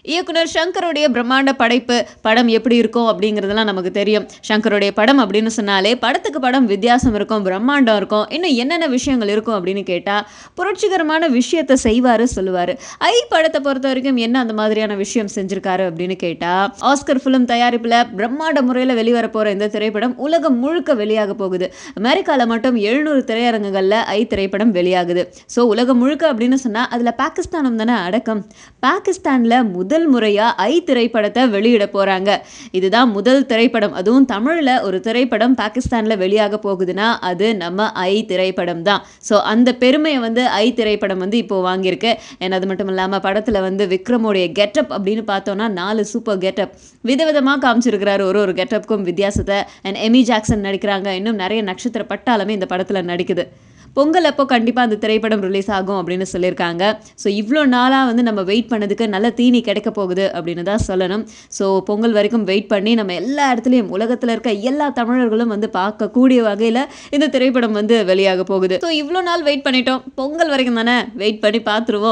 இயக்குனர் சங்கருடைய பிரம்மாண்ட படைப்பு படம் எப்படி இருக்கும் அப்படிங்கிறதுலாம் நமக்கு தெரியும். சங்கருடைய படம் அப்படின்னு சொன்னாலே படத்துக்கு படம் வித்தியாசம் இருக்கும், பிரம்மாண்டம் இருக்கும். இன்னும் என்னென்ன விஷயங்கள் இருக்கும் அப்படின்னு கேட்டா, புரட்சிகரமான விஷயத்த செய்வாரு, சொல்லுவாரு. படத்தை பொறுத்த வரைக்கும் என்ன அந்த மாதிரியான விஷயம் செஞ்சிருக்காரு அப்படின்னு கேட்டா, ஆஸ்கர் ஃபிலிம் தயாரிப்புல பிரம்மாண்ட முறையில் வெளிவர போற இந்த திரைப்படம் உலகம் முழுக்க வெளியாக போகுது. அமெரிக்கால மட்டும் 700 திரையரங்குகள்ல திரைப்படம் வெளியாகுது. ஸோ உலகம் முழுக்க அப்படின்னு சொன்னா அதுல பாகிஸ்தானம் தானே அடக்கம். பாகிஸ்தான்ல முதல் முறையா திரைப்படத்தை வெளியிட போறாங்க. இதுதான் முதல் திரைப்படம், அதுவும் தமிழ்ல ஒரு திரைப்படம் பாகிஸ்தான்ல வெளியாக போகுதுன்னா அது நம்ம திரைப்படம் தான். ஸோ அந்த பெருமையை வந்து திரைப்படம் வந்து இப்போ வாங்கியிருக்கு. ஏன்னா அது மட்டும் இல்லாமல் படத்தில் வந்து விக்ரமோடைய கெட்டப் அப்படின்னு பார்த்தோன்னா 4 சூப்பர் கெட்டப் விதவிதமாக காமிச்சிருக்கிறாரு. ஒரு கெட்டப்புக்கும் வித்தியாசத்தை. அண்ட் எமி ஜாக்சன் நடிக்கிறாங்க. இன்னும் நிறைய நட்சத்திர பட்டாளமே இந்த படத்தில் நடிக்குது. பொங்கல் அப்போ கண்டிப்பாக அந்த திரைப்படம் ரிலீஸ் ஆகும் அப்படின்னு சொல்லியிருக்காங்க. ஸோ இவ்வளோ நாளாக வந்து நம்ம வெயிட் பண்ணதுக்கு நல்ல தீனி கிடைக்க போகுது அப்படின்னு தான் சொல்லணும். ஸோ பொங்கல் வரைக்கும் வெயிட் பண்ணி நம்ம எல்லா இடத்துலையும் உலகத்தில் இருக்க எல்லா தமிழர்களும் வந்து பார்க்கக்கூடிய வகையில் இந்த திரைப்படம் வந்து வெளியாக போகுது. ஸோ இவ்வளோ நாள் வெயிட் பண்ணிட்டோம், பொங்கல் வரைக்கும் தானே வெயிட் பண்ணி பார்த்துருவோம்.